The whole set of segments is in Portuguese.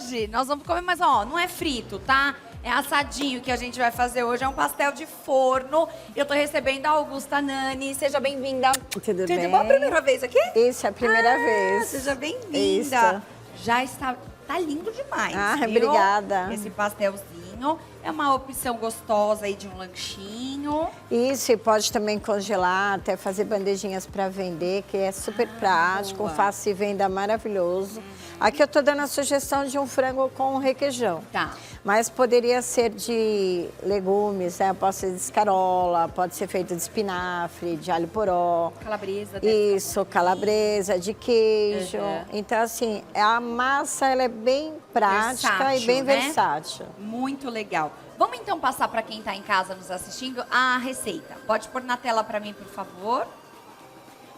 hoje nós vamos comer, mas ó, não é frito, tá? É assadinho que a gente vai fazer hoje, é um pastel de forno. Eu tô recebendo a Augusta Nani, seja bem-vinda. Tudo bem? Bom, a primeira vez aqui? Isso, é a primeira vez. Seja bem-vinda. Isso. Já está, tá lindo demais, viu? Obrigada. Esse pastelzinho é uma opção gostosa aí de um lanchinho. Isso, e pode também congelar, até fazer bandejinhas para vender, que é super prático, boa. um fácil e venda maravilhoso. Aqui eu tô dando a sugestão de um frango com requeijão. Tá. Mas poderia ser de legumes, né? Pode ser de escarola, pode ser feito de espinafre, de alho poró. Calabresa. Isso, calabresa, de queijo. Uhum. Então, assim, a massa ela é bem prática Versátil, e bem né? versátil. Muito legal. Vamos então passar para quem está em casa nos assistindo a receita. Pode pôr na tela para mim, por favor.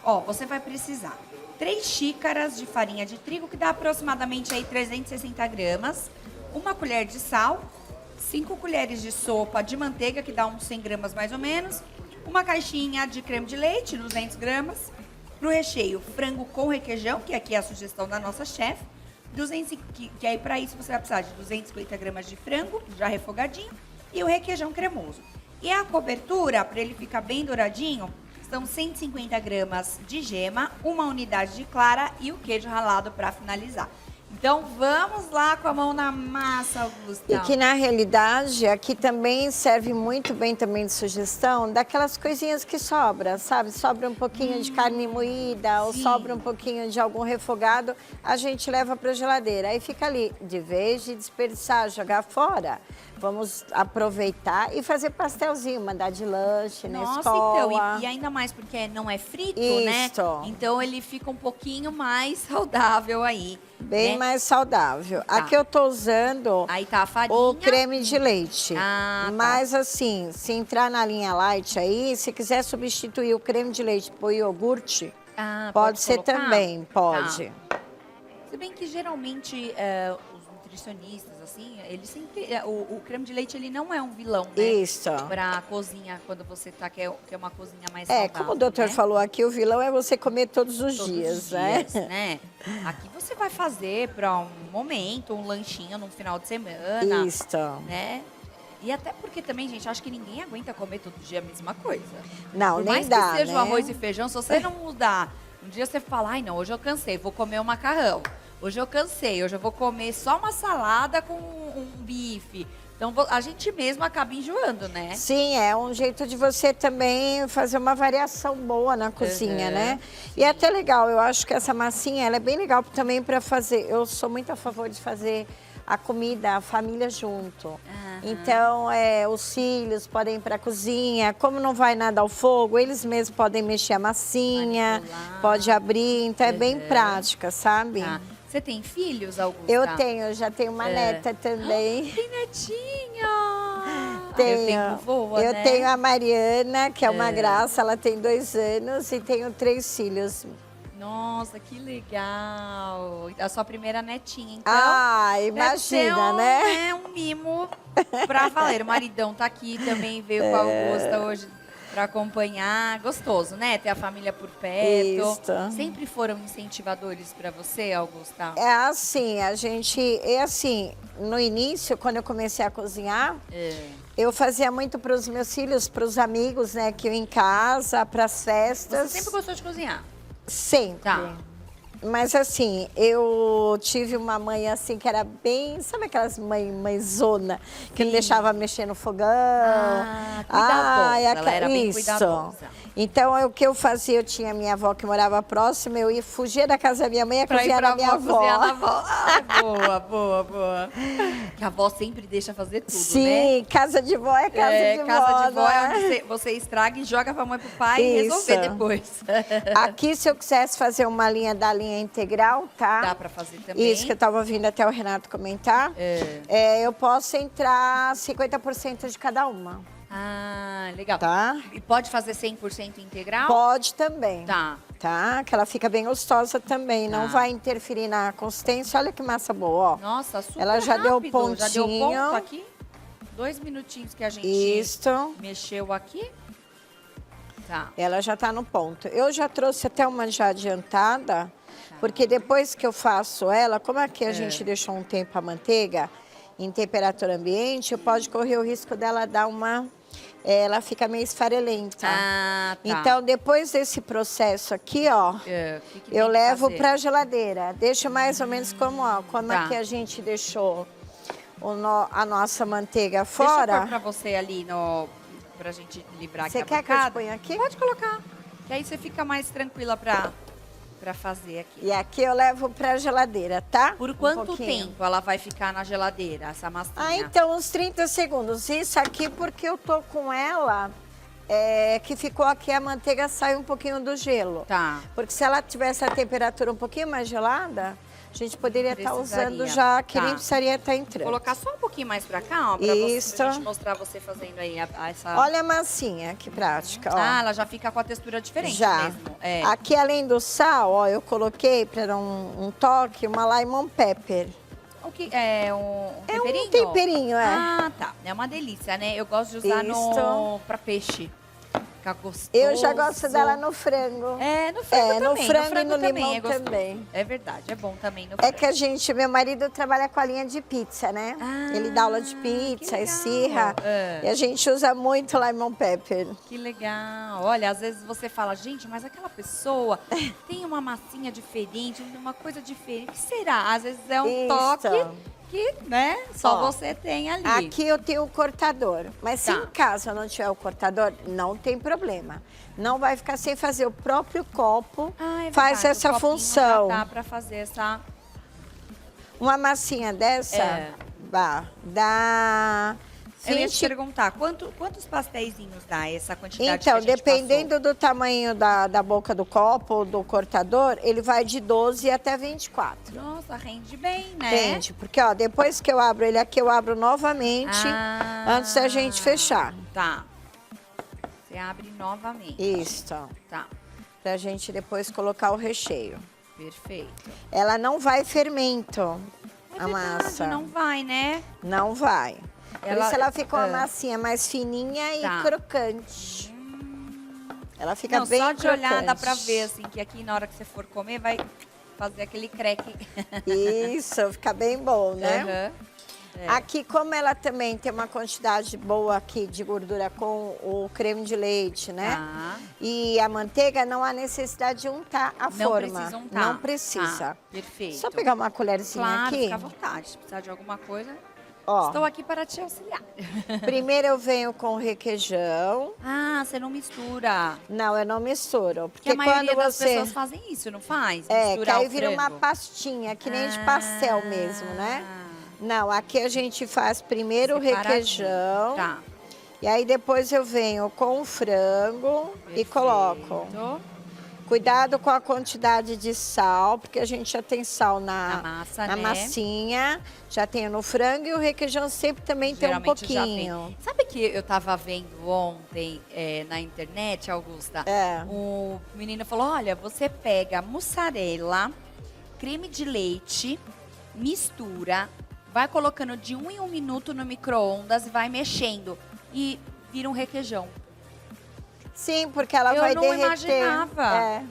Ó, você vai precisar 3 xícaras de farinha de trigo, que dá aproximadamente aí 360 gramas. 1 colher de sal, 5 colheres de sopa de manteiga, que dá uns 100 gramas mais ou menos. 1 caixinha de creme de leite, 200 gramas. Para o recheio, frango com requeijão, que aqui é a sugestão da nossa chefe. Que aí para isso você vai precisar de 250 gramas de frango, já refogadinho, e o requeijão cremoso. E a cobertura, para ele ficar bem douradinho, são 150 gramas de gema, 1 unidade de clara e o queijo ralado para finalizar. Então, vamos lá com a mão na massa, Augusta. E que, na realidade, aqui também serve muito bem também de sugestão daquelas coisinhas que sobram, sabe? Sobra um pouquinho de carne moída ou sim. sobra um pouquinho de algum refogado, a gente leva para a geladeira. Aí fica ali, de vez de desperdiçar, jogar fora, vamos aproveitar e fazer pastelzinho, mandar de lanche na Nossa, escola. então, e ainda mais porque não é frito, né? Isso. Então, ele fica um pouquinho mais saudável aí. Bem né? mais saudável. Tá. Aqui eu tô usando Aí tá a farinha. o creme de leite. Ah, tá. Mas assim, se entrar na linha light aí, se quiser substituir o creme de leite por iogurte, Ah, pode ser colocar? também, pode. Tá. Se bem que geralmente os nutricionistas, assim, eles sempre. O creme de leite ele não é um vilão, né? Isso. Pra cozinha, quando você tá, quer uma cozinha mais É, saudável, como o doutor né? falou aqui, o vilão é você comer todos os Todos dias, os né? dias, né? Aqui você vai fazer para um momento, um lanchinho num final de semana, Isso. né? E até porque também, gente, acho que ninguém aguenta comer todo dia a mesma coisa. Não, Por nem mais dá, que seja né? o arroz e feijão, se você não mudar, um dia você fala, ai não, hoje eu cansei, vou comer um macarrão. Hoje eu cansei, hoje eu vou comer só uma salada com um bife. Então a gente mesmo acaba enjoando, né? Sim, é um jeito de você também fazer uma variação boa na cozinha, né? E é até legal, eu acho que essa massinha, ela é bem legal também para fazer. Eu sou muito a favor de fazer a comida, a família junto. Aham. Então, os filhos podem ir para a cozinha, como não vai nada ao fogo, eles mesmos podem mexer a massinha, Manipular. pode abrir, então é bem prática, sabe? Tá. Você tem filhos, Augusta? Eu já tenho uma neta também. Tem netinha! Tenho. Eu tenho voa, Eu né? tenho a Mariana, que é uma graça, ela tem 2 anos e tenho 3 filhos. Nossa, que legal! A sua primeira netinha, então. Ah, deve ser imagina, né? É um mimo pra valer. O maridão tá aqui também, veio com a Augusta hoje pra acompanhar. Gostoso, né? Ter a família por perto. Isso. Sempre foram incentivadores pra você, Augusta? É assim, no início, quando eu comecei a cozinhar, eu fazia muito para os meus filhos, para os amigos, né, que eu em casa, para as festas. Você sempre gostou de cozinhar? Sempre. Tá. Mas assim, eu tive uma mãe assim que era bem, sabe aquelas mãezona que não deixava mexer no fogão? Ah, cuidadosa, ela era bem isso. cuidadosa. Então, o que eu fazia, eu tinha minha avó que morava próxima, eu ia fugir da casa da minha mãe e Pra ir cozinhar pra na minha avó. cozinhar na avó. Ah, boa, boa, boa. Que a avó sempre deixa fazer tudo, né? Sim, casa de vó é casa de vó. Casa de vó é né? onde você estraga e joga pra mãe e pro pai e resolver depois. Aqui, se eu quisesse fazer uma linha da linha integral, tá? Dá pra fazer também. Isso que eu tava ouvindo até o Renato comentar. Eu posso entrar 50% de cada uma. Ah, legal. Tá? E pode fazer 100% integral? Pode também. Tá. Tá? Que ela fica bem gostosa também. Não vai interferir na consistência. Olha que massa boa, ó. Nossa, super Ela já deu rápido. pontinho. Já deu ponto aqui. 2 minutinhos que a gente Isso. mexeu aqui. Tá. Ela já tá no ponto. Eu já trouxe até uma já adiantada, Porque depois que eu faço ela, como aqui a gente deixou um tempo a manteiga em temperatura ambiente, pode correr o risco dela dar uma... ela fica meio esfarelenta. Ah, tá. Então, depois desse processo aqui, ó, O que que eu tem que levo fazer? para a geladeira. Deixo mais ou menos como, ó, como Tá. aqui a gente deixou a nossa manteiga Deixa eu fora. pôr pra você ali, pra gente livrar aqui Você a quer que eu te bancada. ponha aqui? Pode colocar. Que aí você fica mais tranquila pra fazer aqui. E aqui eu levo para a geladeira, tá? Por Um quanto pouquinho. tempo ela vai ficar na geladeira, essa massinha? Ah, então, uns 30 segundos. Isso aqui porque eu tô com ela, que ficou aqui, a manteiga sai um pouquinho do gelo. Tá. Porque se ela tivesse a temperatura um pouquinho mais gelada, a gente poderia estar usando Precisaria. já, que Tá. nem precisaria estar Vou entrando. colocar só um pouquinho mais pra cá, ó, pra Isso. gente mostrar você fazendo aí essa... Olha a massinha, que prática, ó. Ah, ela já fica com a textura diferente Já. mesmo. É. Aqui, além do sal, ó, eu coloquei para dar um toque, uma lemon pepper. O que é um É um temperinho? temperinho, é. Ah, tá. É uma delícia, né? Eu gosto de usar pra peixe. Fica gostoso. Eu já gosto dela no frango. É, no frango no também. frango e no também limão é gostoso. também. É verdade, é bom também no É frango. que a gente, meu marido trabalha com a linha de pizza, né? Ah, Ele dá aula de pizza, que esfirra. legal. É. E a gente usa muito lemon pepper. Que legal. Olha, às vezes você fala, gente, mas aquela pessoa tem uma massinha diferente, uma coisa diferente. O que será? Às vezes é um Isso. toque que, né, só Ó, você tem ali. Aqui eu tenho o cortador, mas se Tá. em casa eu não tiver o cortador, não tem problema. Não vai ficar sem fazer. O próprio copo Ah, é faz verdade, essa o copinho função. Já dá pra fazer essa... Uma massinha dessa dá Eu ia te 20. perguntar, quantos pastéisinhos dá essa quantidade que Então, a gente dependendo do tamanho da boca do copo ou do cortador, ele vai de 12 até 24. passou? Nossa, rende bem, né? Rende, porque ó, depois que eu abro ele aqui, eu abro novamente antes da gente fechar. Tá. Você abre novamente. Isso, Tá, pra gente depois colocar o recheio. perfeito. Ela não vai fermento, É a verdade, massa. não vai, né? Não vai. Por Ela- isso ela fica uma é. massinha mais fininha e Tá. crocante. Ela fica Não, bem só de crocante. olhar dá pra ver, assim, que aqui na hora que você for comer vai fazer aquele creque. Isso, fica bem bom, né? Aham. É. Aqui, como ela também tem uma quantidade boa aqui de gordura com o creme de leite, né? Tá. E a manteiga, não há necessidade de untar a Não forma. precisa untar. Não precisa. Tá, perfeito. Só pegar uma colherzinha Claro, aqui. fica à vontade. Se precisar de alguma coisa, Ó, estou aqui para te auxiliar. primeiro eu venho com o requeijão. Ah, você não mistura. Não, eu não misturo. Porque a Porque maioria quando das você... pessoas fazem isso, não faz? É, que Misturar aí o vira uma frango. pastinha, que nem de pastel mesmo, né? Ah, Não, aqui a gente faz primeiro o separadinho. requeijão. Tá. E aí depois eu venho com o frango e coloco. Perfeito. Cuidado com a quantidade de sal, porque a gente já tem sal Na massa, na né? massinha, já tem no frango e o requeijão sempre também tem um Geralmente já pouquinho. tem. Sabe que eu tava vendo ontem na internet, Augusta? É. O menino falou, olha, você pega mussarela, creme de leite, mistura, vai colocando de 1 em 1 minuto no micro-ondas e vai mexendo. E vira um requeijão. Sim, porque ela Eu vai não derreter. imaginava. É.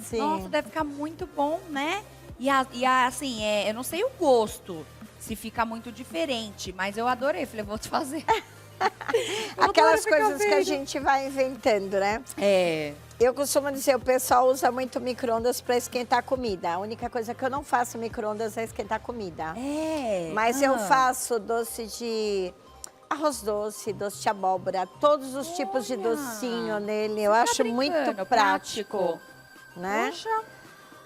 Sim. Nossa, deve ficar muito bom, né? Assim, eu não sei o gosto, se fica muito diferente, mas eu adorei. Falei, vou te fazer. Eu Aquelas adoro ficar coisas que a vendo. gente vai inventando, né? É. Eu costumo dizer, o pessoal usa muito micro-ondas para esquentar comida. A única coisa que eu não faço micro-ondas é esquentar comida. É. Mas eu faço doce de arroz doce, doce de abóbora, todos os tipos de Olha, docinho nele. Eu você tá acho muito brincando, prático, né? Poxa,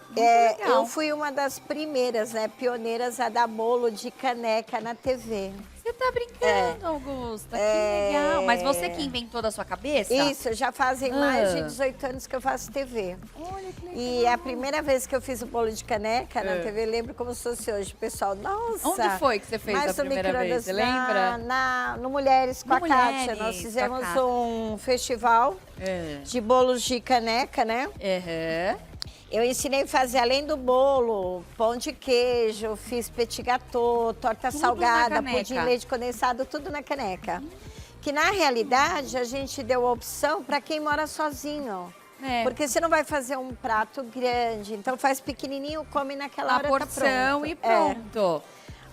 muito legal. Eu fui uma das primeiras, né, pioneiras a dar bolo de caneca na TV. Você tá brincando, Augusta, que legal. Mas você que inventou da sua cabeça? Isso, já fazem mais de 18 anos que eu faço TV. Olha que legal. E a primeira vez que eu fiz o bolo de caneca na TV, lembro como se fosse hoje. O pessoal, nossa... Onde foi que você fez mais a no primeira vez? micro-ondas Você lembra? No Mulheres com No a Kátia. Mulheres, Nós com a fizemos Kátia. um festival É. de bolos de caneca, né? Uhum. Eu ensinei a fazer, além do bolo, pão de queijo, fiz petit gâteau, torta Tudo salgada, na caneca. pudim leite condensado, tudo na caneca. Que na realidade a gente deu a opção para quem mora sozinho. É. Porque você não vai fazer um prato grande, então faz pequenininho, come naquela A hora, porção tá e pronto. pronto.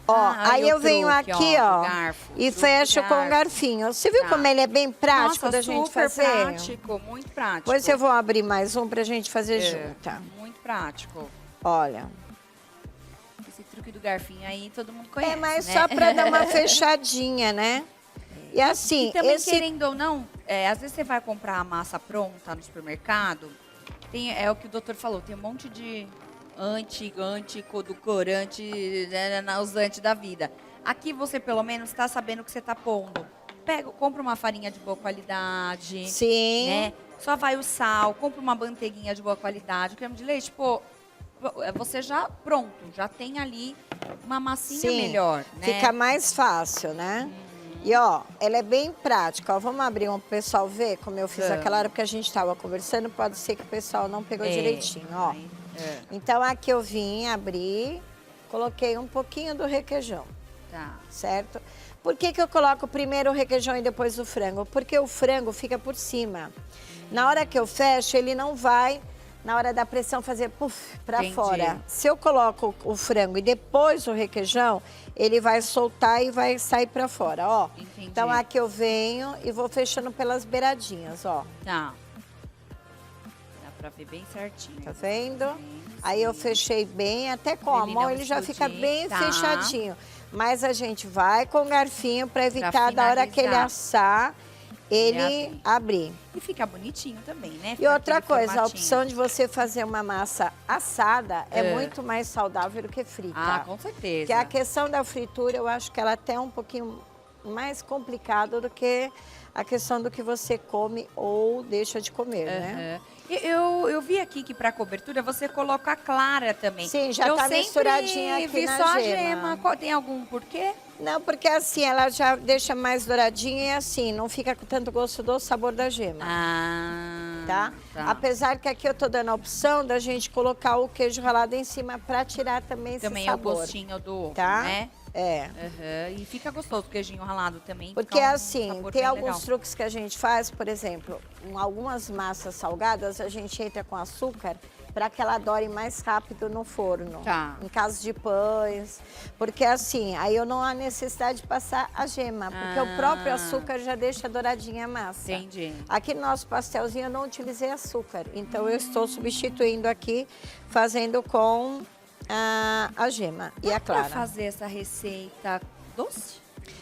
Ó, Aí aí o eu venho truque, aqui, ó, ó, do garfo, e truque do fecho com o garfo. garfinho. Você viu Tá. como ele é bem prático Nossa, da gente super fazer? prático, muito prático. Depois eu vou abrir mais um pra gente fazer É, junto. muito prático. Olha. Esse truque do garfinho aí todo mundo conhece, É, mas né? só pra dar uma fechadinha, né? E assim, E também, esse... querendo ou não, às vezes você vai comprar a massa pronta no supermercado, é o que o doutor falou, tem um monte de anticorante, né, os anti da vida. Aqui você, pelo menos, está sabendo o que você está pondo. Compra uma farinha de boa qualidade, Sim. né? Só vai o sal, compra uma manteiguinha de boa qualidade, o creme de leite, pô, você já, pronto, já tem ali uma massinha Sim, melhor, né? fica mais fácil, né? E ó, ela é bem prática. Ó, vamos abrir um pro pessoal ver como eu fiz aquela hora que a gente estava conversando. Pode ser que o pessoal não pegou direitinho, ó. Então aqui eu vim, abri, coloquei um pouquinho do requeijão, Tá. certo? Por que eu coloco primeiro o requeijão e depois o frango? Porque o frango fica por cima. Na hora que eu fecho, ele não vai, na hora da pressão, fazer puff para Entendi. fora. Se eu coloco o frango e depois o requeijão, ele vai soltar e vai sair para fora, ó. Entendi. Então aqui eu venho e vou fechando pelas beiradinhas, ó. Tá. Dá pra ver bem certinho. Tá vendo? Aí eu fechei bem, até com a Ele mão não ele já fica explodir, bem tá. fechadinho. Mas a gente vai com o garfinho para evitar da hora que ele finalizar. assar, ele Ele abrir. E fica bonitinho também, né? E Fica outra aquele coisa, a formatinho. opção de você fazer uma massa assada é muito mais saudável do que frita. Ah, com certeza. Porque a questão da fritura, eu acho que ela até é um pouquinho mais complicada do que a questão do que você come ou deixa de comer, né? Aham. Eu vi aqui que para cobertura você coloca a clara também. Sim, já eu tá sempre misturadinha aqui vi na só a gema. gema. Tem algum porquê? Não, porque assim, ela já deixa mais douradinha e assim, não fica com tanto gosto do sabor da gema. Ah, Tá? Apesar que aqui eu tô dando a opção da gente colocar o queijo ralado em cima para tirar também esse Também é o sabor. gostinho do ovo, Tá? né? É. Aham. E fica gostoso o queijinho ralado também. Porque fica um assim, sabor tem bem alguns legal. truques que a gente faz, por exemplo, em algumas massas salgadas, a gente entra com açúcar para que ela dore mais rápido no forno. Tá. Em caso de pães. Porque assim, aí eu não há necessidade de passar a gema, porque o próprio açúcar já deixa douradinha a massa. Entendi. Aqui no nosso pastelzinho eu não utilizei açúcar, então eu estou substituindo aqui, fazendo com a gema e a Dá pra clara. fazer essa receita doce?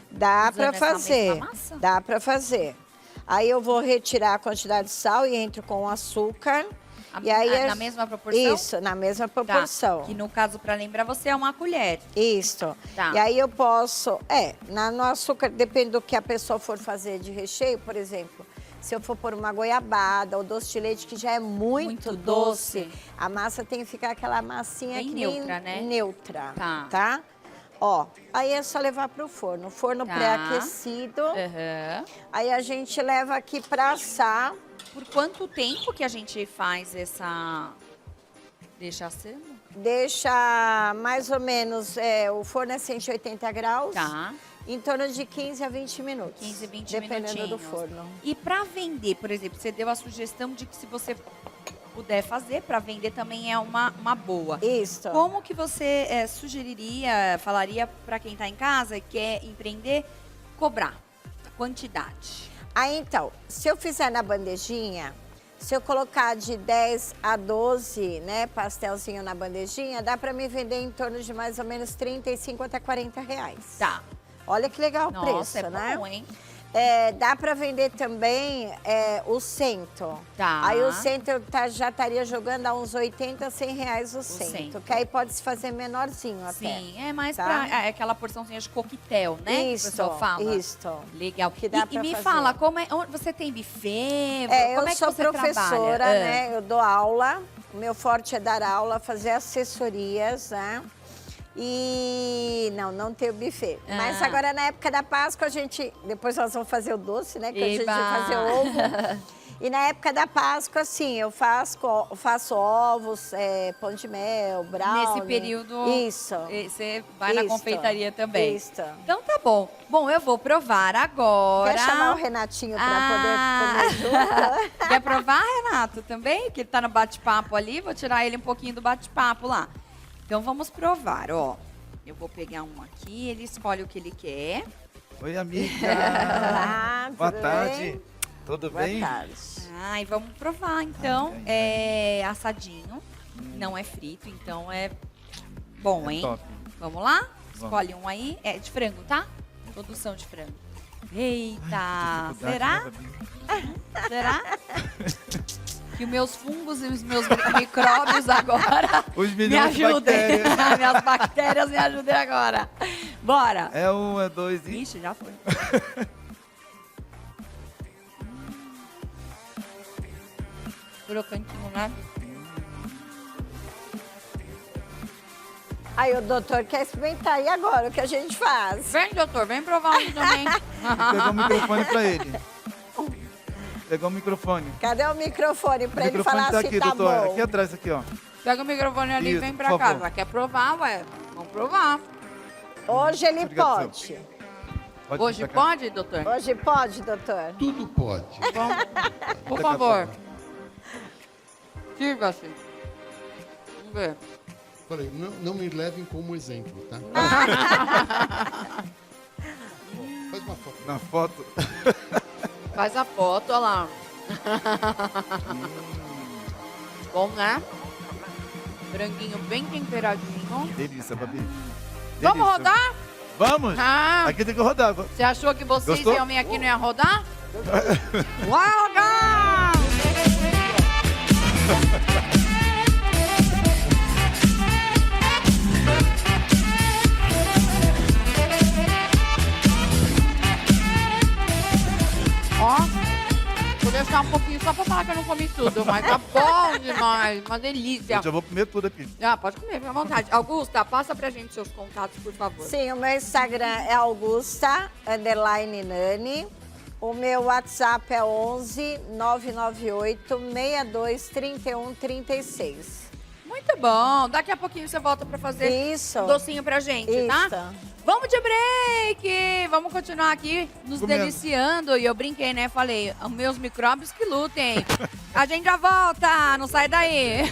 Dá Usando para essa fazer, mesma massa? dá para fazer. Aí eu vou retirar a quantidade de sal e entro com o açúcar. E aí Na mesma proporção? Isso, na mesma Tá. proporção. Que no caso, para lembrar, você é uma colher. Isso. Tá. E aí eu posso, no açúcar, depende do que a pessoa for fazer de recheio, por exemplo, se eu for pôr uma goiabada ou doce de leite, que já é muito doce, a massa tem que ficar aquela massinha Bem que neutra, né? Neutra, Tá. tá? Ó, aí é só levar pro forno. Forno Tá. pré-aquecido. Aham. Aí a gente leva aqui para assar. Por quanto tempo que a gente faz essa... Deixa assando? Deixa mais ou menos, o forno é 180 graus. Tá. Em torno de 15 a 20 minutos. 15, 20 dependendo minutinhos. do forno. E para vender, por exemplo, você deu a sugestão de que se você puder fazer, para vender também é uma boa. Isso. Como que você sugeriria, falaria para quem está em casa e quer empreender, cobrar quantidade? Aí então, se eu fizer na bandejinha, se eu colocar de 10 a 12, né, pastelzinho na bandejinha, dá para me vender em torno de mais ou menos 35 até 40 reais. Tá. Olha que legal o Nossa, preço, é né? bom, hein? Dá para vender também o cento. Tá. Aí o cento eu já estaria jogando a uns 80, 100 reais o cento. cento. Que aí pode se fazer menorzinho até. Sim, é mais tá? para aquela porçãozinha de coquetel, né? Isso, que o pessoal fala. isso. Legal. Que dá e pra me fazer. fala, onde você tem buffet? eu Como é que sou você professora, trabalha? né? Eu dou aula. O meu forte é dar aula, fazer assessorias, né? E não tem o buffet. Mas agora na época da Páscoa depois nós vamos fazer o doce, né? Que a gente vai fazer ovo. E na época da Páscoa, assim, eu faço ovos, pão de mel, brownie. Nesse período, Isso. você vai na confeitaria também. Isso. Então tá bom. Bom, eu vou provar agora. Quer chamar o Renatinho para poder comer junto? Quer provar, Renato, também? Que ele tá no bate-papo ali. Vou tirar ele um pouquinho do bate-papo lá. Então, vamos provar, ó. Eu vou pegar um aqui, ele escolhe o que ele quer. Oi, amiga. Olá, Boa tudo tarde. bem? Tudo Boa bem? tarde. E vamos provar, então. É assadinho, não é frito, então é bom, É hein? top. Vamos lá? Escolhe um aí. É de frango, tá? Produção de frango. Eita, Dificuldade, será? né, Babi? Será? Que os meus fungos e os meus micróbios agora Os me milhões de ajudem. bactérias. Minhas bactérias me ajudem agora. Bora. É um, é dois e... Ixi, já foi. Crocantinho, né? Aí o doutor quer experimentar. E agora, o que a gente faz? Vem, doutor, vem provar um também. Pegou o microfone pra ele. Pegou o microfone. Cadê o microfone para O ele microfone falar tá se aqui, tá doutor. bom? Aqui atrás, aqui, ó. Pega o microfone ali e Isso, vem por pra cá. favor. Já quer provar, ué? Vamos provar. Hoje ele Obrigado, pode. Pode Hoje vir pra cá. pode, doutor? Hoje pode, doutor. Tudo pode. Por favor. Sirva-se. Vamos ver. Falei, não me levem como exemplo, tá? Faz uma foto. Na foto. Faz a foto, olha lá. Bom, né? Franguinho bem temperadinho. Delícia, Babi. Vamos Delícia. rodar? Vamos! Ah, Aqui tem que rodar. você achou que vocês Gostou? iam vir aqui e não ia rodar? Vai rodar! Ó, vou deixar um pouquinho só pra falar que eu não comi tudo, mas tá bom demais, uma delícia. Eu já vou comer tudo aqui. Ah, pode comer, fica à vontade. Augusta, passa pra gente seus contatos, por favor. Sim, o meu Instagram é Augusta_Nani. O meu WhatsApp é 11 998 62 31 36. Muito bom. Daqui a pouquinho você volta pra fazer Isso. um docinho pra gente, tá? Isso. Vamos de break! Vamos continuar aqui nos Comendo. deliciando. E eu brinquei, né? Falei, os meus micróbios que lutem. A gente já volta, não sai daí.